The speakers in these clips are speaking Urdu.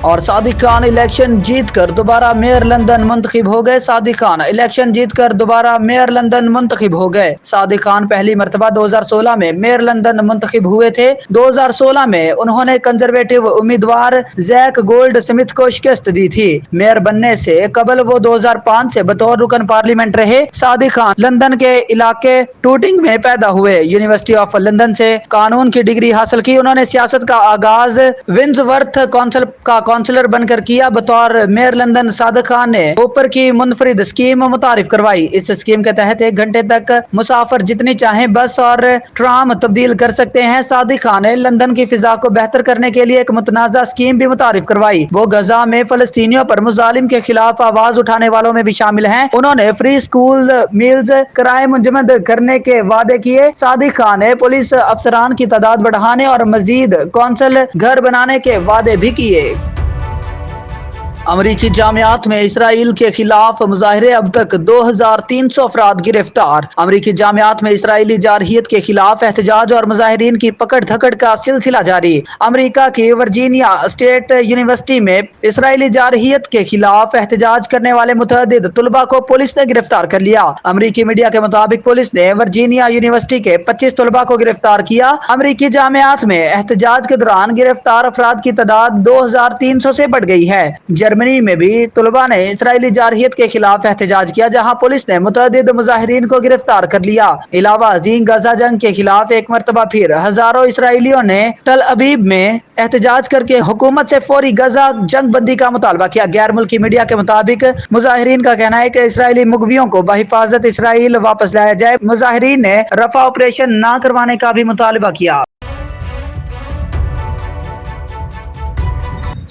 اور صادق خان الیکشن جیت کر دوبارہ میئر لندن منتخب ہو گئے۔ صادق خان الیکشن جیت کر دوبارہ میئر لندن منتخب ہو گئے۔ صادق خان پہلی مرتبہ 2016 میں میئر لندن منتخب ہوئے تھے۔ 2016 میں انہوں نے کنزرویٹو امیدوار زیک گولڈ سمتھ کو شکست دی تھی۔ میئر بننے سے قبل وہ 2005 سے بطور رکن پارلیمنٹ رہے۔ صادق خان لندن کے علاقے ٹوٹنگ میں پیدا ہوئے۔ یونیورسٹی آف لندن سے قانون کی ڈگری حاصل کی۔ انہوں نے سیاست کا آغاز ونزورتھ کونسل کا کونسلر بن کر کیا۔ بطور میئر لندن صادق خان نے اوپر کی منفرد اسکیم متعارف کروائی۔ اس اسکیم کے تحت 1 گھنٹے تک مسافر جتنی چاہیں بس اور ٹرام تبدیل کر سکتے ہیں۔ صادق خان نے لندن کی فضا کو بہتر کرنے کے لیے ایک متنازع اسکیم بھی متعارف کروائی۔ وہ غزہ میں فلسطینیوں پر مظالم کے خلاف آواز اٹھانے والوں میں بھی شامل ہیں۔ انہوں نے فری اسکول میلز کرائے منجمد کرنے کے وعدے کیے۔ صادق خان نے پولیس افسران کی تعداد بڑھانے اور مزید کونسل گھر بنانے کے وعدے بھی کیے۔ امریکی جامعات میں اسرائیل کے خلاف مظاہرے، اب تک 2300 افراد گرفتار۔ امریکی جامعات میں اسرائیلی جارحیت کے خلاف احتجاج اور مظاہرین کی پکڑ دھکڑ کا سلسلہ جاری۔ امریکہ کی ورجینیا اسٹیٹ یونیورسٹی میں اسرائیلی جارحیت کے خلاف احتجاج کرنے والے متعدد طلباء کو پولیس نے گرفتار کر لیا۔ امریکی میڈیا کے مطابق پولیس نے ورجینیا یونیورسٹی کے 25 طلباء کو گرفتار کیا۔ امریکی جامعات میں احتجاج کے دوران گرفتار افراد کی تعداد 2300 سے بڑھ گئی ہے۔ جرمنی میں بھی طلباء نے اسرائیلی جارحیت کے خلاف احتجاج کیا، جہاں پولیس نے متعدد مظاہرین کو گرفتار کر لیا۔ علاوہ ازیں غزہ جنگ کے خلاف ایک مرتبہ پھر ہزاروں اسرائیلیوں نے تل ابیب میں احتجاج کر کے حکومت سے فوری غزہ جنگ بندی کا مطالبہ کیا۔ غیر ملکی میڈیا کے مطابق مظاہرین کا کہنا ہے کہ اسرائیلی مغویوں کو بحفاظت اسرائیل واپس لایا جائے۔ مظاہرین نے رفع آپریشن نہ کروانے کا بھی مطالبہ کیا۔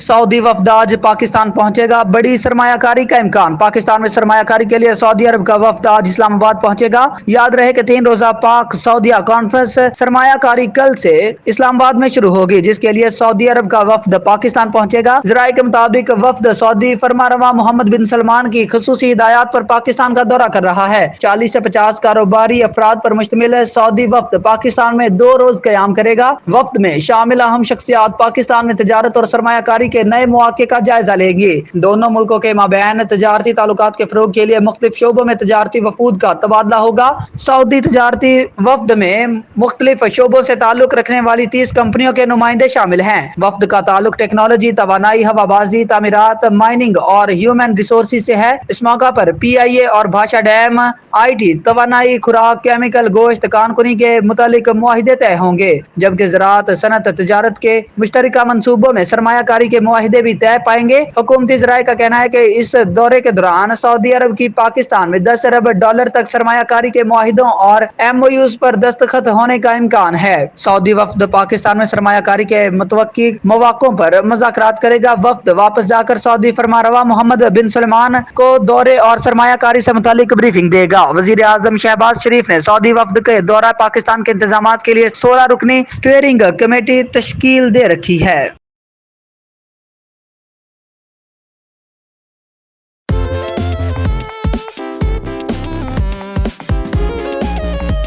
سعودی وفد آج پاکستان پہنچے گا، بڑی سرمایہ کاری کا امکان۔ پاکستان میں سرمایہ کاری کے لیے سعودی عرب کا وفد آج اسلام آباد پہنچے گا۔ یاد رہے کہ 3 روزہ پاک سعودیہ کانفرنس سرمایہ کاری کل سے اسلام آباد میں شروع ہوگی، جس کے لیے سعودی عرب کا وفد پاکستان پہنچے گا۔ ذرائع کے مطابق وفد سعودی فرمانروا محمد بن سلمان کی خصوصی ہدایات پر پاکستان کا دورہ کر رہا ہے۔ 40 سے 50 کاروباری افراد پر مشتمل سعودی وفد پاکستان میں 2 روز قیام کرے گا۔ وفد میں شامل اہم شخصیات پاکستان میں تجارت اور سرمایہ کاری کے نئے مواقع کا جائزہ لیں گی۔ دونوں ملکوں کے مابین تجارتی تعلقات کے فروغ کے لیے مختلف شعبوں میں تجارتی وفود کا تبادلہ ہوگا۔ سعودی تجارتی وفد میں مختلف شعبوں سے تعلق رکھنے والی 30 کمپنیوں کے نمائندے شامل ہیں۔ وفد کا تعلق ٹیکنالوجی، توانائی، ہوابازی، تعمیرات، مائننگ اور ہیومن ریسورسز سے ہے۔ اس موقع پر PIA اور بھاشا ڈیم، IT، توانائی، خوراک، کیمیکل، گوشت، کان کنی کے متعلق معاہدے طے ہوں گے، جبکہ زراعت، صنعت، تجارت کے مشترکہ منصوبوں میں سرمایہ کاری کے معاہدے بھی طے پائیں گے۔ حکومتی ذرائع کا کہنا ہے کہ اس دورے کے دوران سعودی عرب کی پاکستان میں $10 ارب تک سرمایہ کاری کے معاہدوں اور MOUs پر دستخط ہونے کا امکان ہے۔ سعودی وفد پاکستان میں سرمایہ کاری کے متوقع مواقعوں پر مذاکرات کرے گا۔ وفد واپس جا کر سعودی فرمانروا محمد بن سلمان کو دورے اور سرمایہ کاری سے متعلق بریفنگ دے گا۔ وزیر اعظم شہباز شریف نے سعودی وفد کے دورہ پاکستان کے انتظامات کے لیے 16 رکنی اسٹیئرنگ کمیٹی تشکیل دے رکھی ہے۔